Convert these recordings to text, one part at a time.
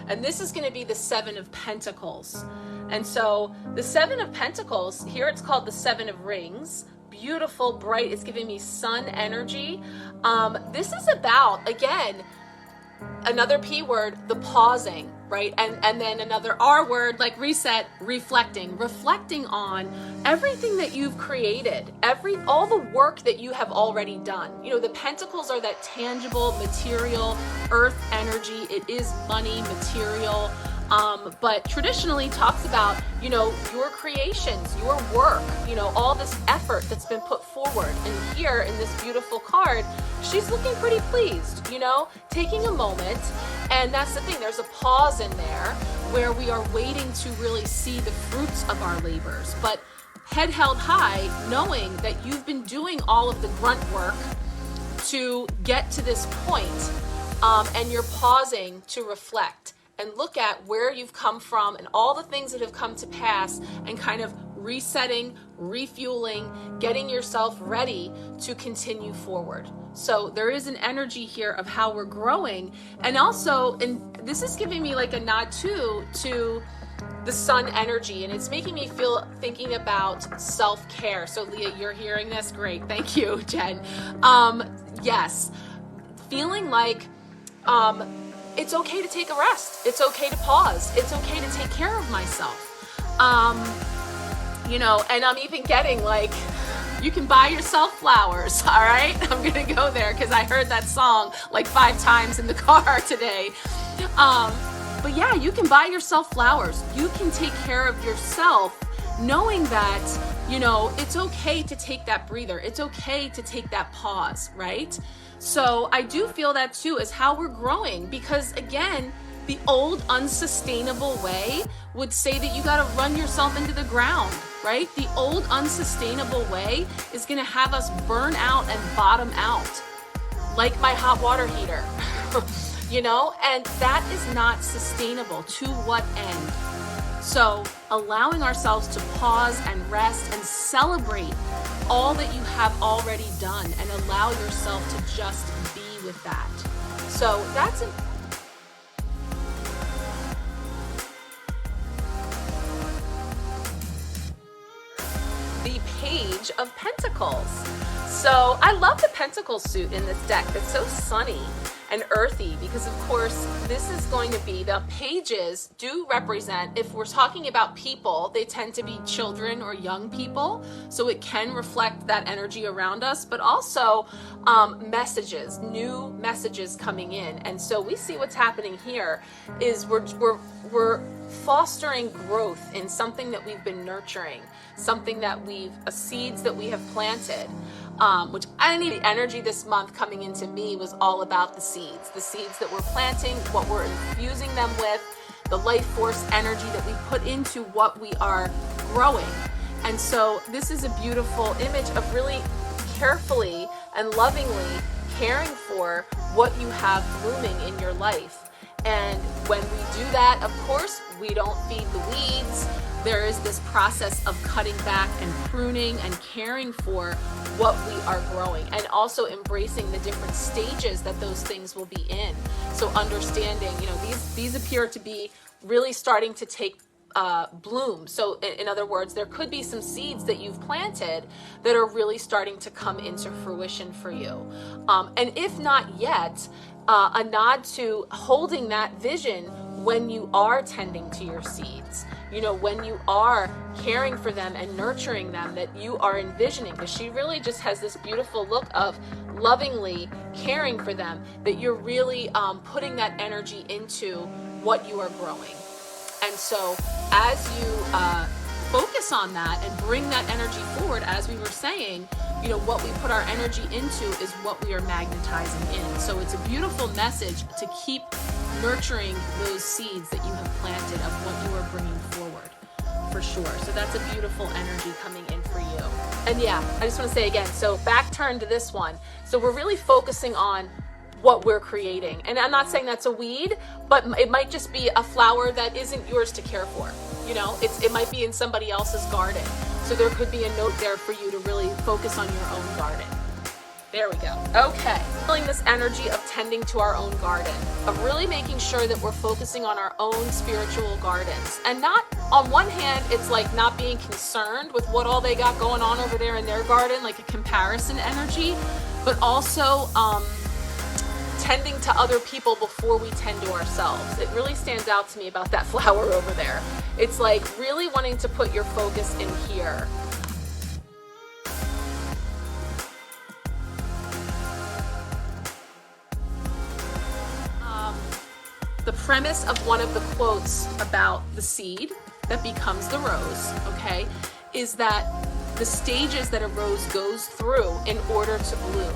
And this is going to be the Seven of Pentacles. And so the Seven of Pentacles, here it's called the Seven of Rings. Beautiful, bright, it's giving me sun energy. This is about, again, another P word, the pausing, right? And then another R word, like reset, reflecting on everything that you've created, all the work that you have already done. You know, the pentacles are that tangible, material, earth energy. It is money, material, but traditionally talks about, you know, your creations, your work, you know, all this effort that's been put forward. And here in this beautiful card, she's looking pretty pleased, you know, taking a moment. And that's the thing, there's a pause in there where we are waiting to really see the fruits of our labors, but head held high, knowing that you've been doing all of the grunt work to get to this point, and you're pausing to reflect and look at where you've come from and all the things that have come to pass, and kind of resetting, refueling, getting yourself ready to continue forward. So there is an energy here of how we're growing. And also, and this is giving me like a nod too to the sun energy, and it's making me feel, thinking about self-care. So Leah, you're hearing this? Great. Thank you, Jen. Yes. Feeling like, it's okay to take a rest. It's okay to pause. It's okay to take care of myself. You know, and I'm even getting like, you can buy yourself flowers, all right? I'm gonna go there because I heard that song like 5 times in the car today. But yeah, you can buy yourself flowers. You can take care of yourself, knowing that, you know, it's okay to take that breather. It's okay to take that pause, right? So I do feel that too is how we're growing, because again, the old unsustainable way would say that you got to run yourself into the ground, right? The old unsustainable way is going to have us burn out and bottom out, like my hot water heater, you know, and that is not sustainable. To what end? So allowing ourselves to pause and rest and celebrate all that you have already done, and allow yourself to just be with that. So that's an the Page of Pentacles. So I love the Pentacle suit in this deck. It's so sunny and earthy, because of course this is going to be, the pages do represent, if we're talking about people, they tend to be children or young people, so it can reflect that energy around us, but also messages, new messages coming in. And so we see what's happening here is we're fostering growth in something that we've been nurturing, something that seeds that we have planted, which I need. The energy this month coming into me was all about the seeds that we're planting, what we're infusing them with, the life force energy that we put into what we are growing. And so this is a beautiful image of really carefully and lovingly caring for what you have blooming in your life. And when we do that, of course, we don't feed the weeds. There is this process of cutting back and pruning and caring for what we are growing, and also embracing the different stages that those things will be in. So understanding, you know, these appear to be really starting to take bloom. So in other words, there could be some seeds that you've planted that are really starting to come into fruition for you. And if not yet, a nod to holding that vision when you are tending to your seeds, you know, when you are caring for them and nurturing them, that you are envisioning, because she really just has this beautiful look of lovingly caring for them, that you're really putting that energy into what you are growing. And so as you focus on that and bring that energy forward, as we were saying, you know, what we put our energy into is what we are magnetizing in. So it's a beautiful message to keep nurturing those seeds that you have planted of what you are bringing forward, for sure. So that's a beautiful energy coming in for you. And yeah, I just want to say again, so back turn to this one. So we're really focusing on what we're creating. And I'm not saying that's a weed, but it might just be a flower that isn't yours to care for. You know, it might be in somebody else's garden. So there could be a note there for you to really focus on your own garden. There we go. Okay. Feeling this energy of tending to our own garden, of really making sure that we're focusing on our own spiritual gardens. And not, on one hand, it's like not being concerned with what all they got going on over there in their garden, like a comparison energy, but also tending to other people before we tend to ourselves. It really stands out to me about that flower over there. It's like really wanting to put your focus in here. The premise of one of the quotes about the seed that becomes the rose, okay, is that the stages that a rose goes through in order to bloom.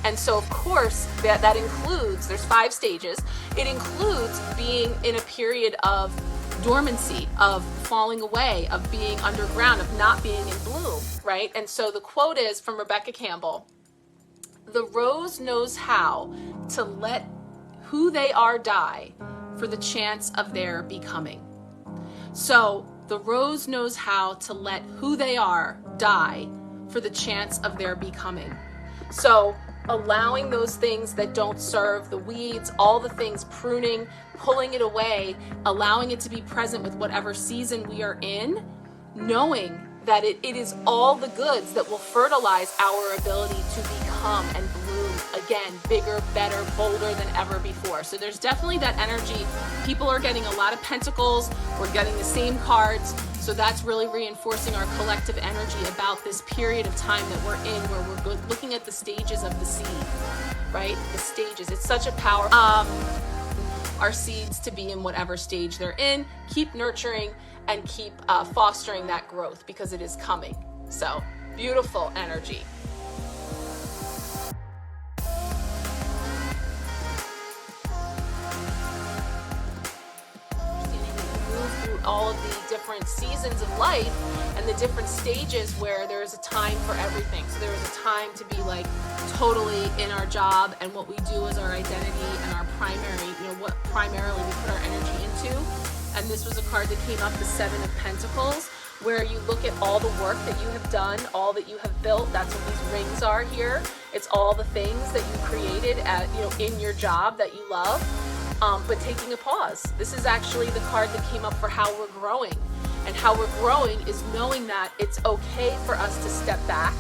And so, of course, that includes, there's 5 stages. It includes being in a period of dormancy, of falling away, of being underground, of not being in bloom, right? And so the quote is from Rebecca Campbell: "The rose knows how to let who they are die for the chance of their becoming." So the rose knows how to let who they are die for the chance of their becoming. So allowing those things that don't serve, the weeds, all the things, pruning, pulling it away, allowing it to be present with whatever season we are in, knowing that it is all the goods that will fertilize our ability to become and bloom again, bigger, better, bolder than ever before. So there's definitely that energy. People are getting a lot of pentacles. We're getting the same cards. So that's really reinforcing our collective energy about this period of time that we're in, where we're looking at the stages of the seed, right? The stages. It's such a power. Our seeds to be in whatever stage they're in. Keep nurturing and keep fostering that growth, because it is coming. So beautiful energy. All of the different seasons of life and the different stages where there is a time for everything. So there is a time to be like totally in our job and what we do as our identity and our primary, what primarily we put our energy into. And this was a card that came up, the 7 of Pentacles, where you look at all the work that you have done, all that you have built. That's what these rings are here. It's all the things that you created at, in your job that you love. But taking a pause. This is actually the card that came up for how we're growing. And how we're growing is knowing that it's okay for us to step back.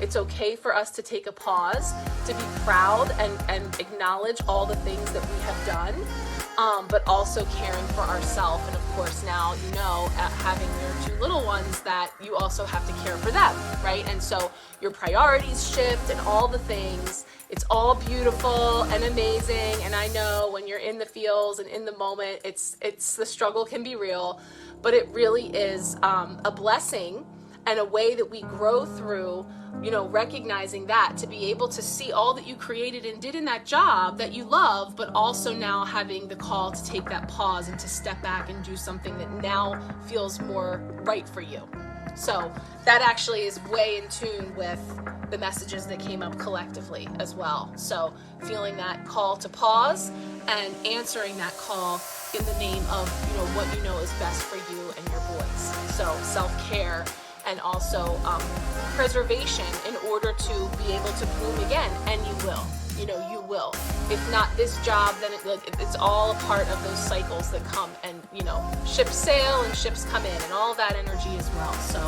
It's okay for us to take a pause, to be proud and acknowledge all the things that we have done, but also caring for ourselves. And of course now, having your 2 little ones, that you also have to care for them, right? And so your priorities shift and all the things. It's all beautiful and amazing. And I know when you're in the feels and in the moment, it's the struggle can be real, but it really is a blessing and a way that we grow through, recognizing that, to be able to see all that you created and did in that job that you love, but also now having the call to take that pause and to step back and do something that now feels more right for you. So that actually is way in tune with the messages that came up collectively as well. So feeling that call to pause and answering that call in the name of, what you know is best for you and your boys. So self-care and also preservation in order to be able to bloom again. And you will. You will. If not this job, then it's all a part of those cycles that come, and ships sail and ships come in, and all that energy as well. So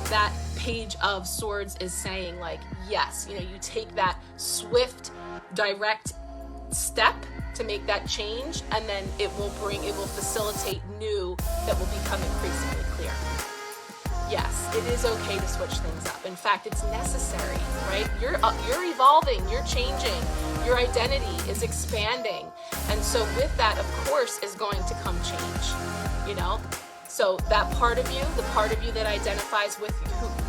that Page of Swords is saying, like, yes, you take that swift, direct step to make that change, and then it will facilitate new that will become increasingly clear. Yes, it is okay to switch things up. In fact, it's necessary, right? You're evolving, you're changing, your identity is expanding. And so with that, of course, is going to come change, So that part of you, the part of you that identifies with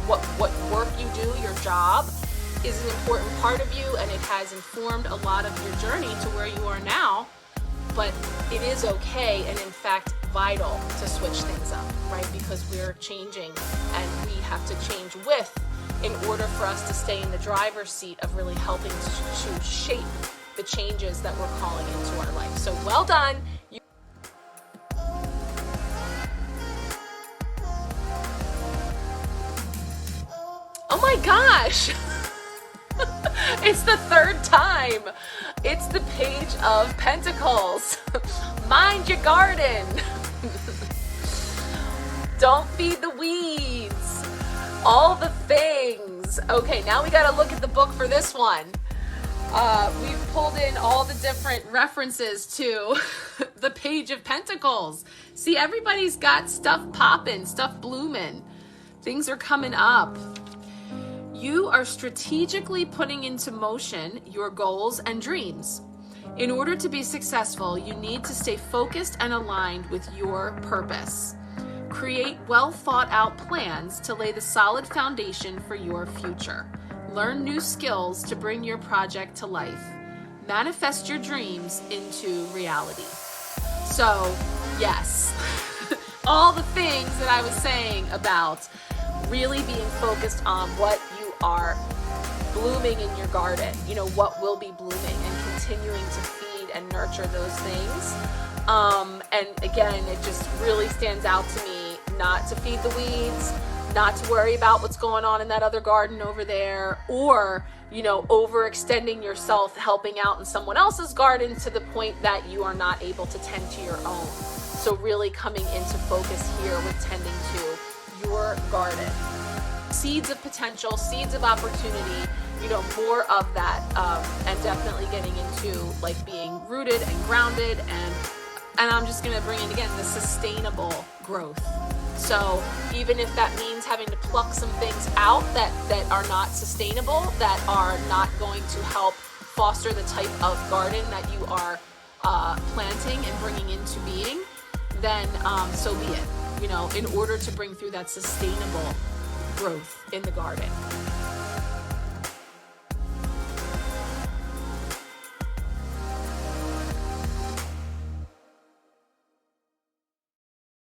what work you do, your job, is an important part of you, and it has informed a lot of your journey to where you are now. But it is okay, and in fact, vital to switch things up, right? Because we're changing, and we have to change with in order for us to stay in the driver's seat of really helping to shape the changes that we're calling into our life. So well done. Oh my gosh. It's the third time. It's the Page of Pentacles. Mind your garden. Don't feed the weeds. All the things. Okay, now we got to look at the book for this one. We've pulled in all the different references to the Page of Pentacles. See, everybody's got stuff popping, stuff blooming. Things are coming up. You are strategically putting into motion your goals and dreams. In order to be successful, you need to stay focused and aligned with your purpose. Create well thought out plans to lay the solid foundation for your future. Learn new skills to bring your project to life. Manifest your dreams into reality. So, yes, all the things that I was saying about really being focused on what you are blooming in your garden, you know, what will be blooming, and continuing to feed and nurture those things. And again, it just really stands out to me not to feed the weeds, not to worry about what's going on in that other garden over there, or, you know, overextending yourself helping out in someone else's garden to the point that you are not able to tend to your own. So really coming into focus here with tending to your garden. Seeds of potential, seeds of opportunity, you know, more of that, and definitely getting into like being rooted and grounded, and I'm just going to bring in again the sustainable growth. So even if that means having to pluck some things out that are not sustainable, that are not going to help foster the type of garden that you are planting and bringing into being, then so be it, you know, in order to bring through that sustainable growth in the garden.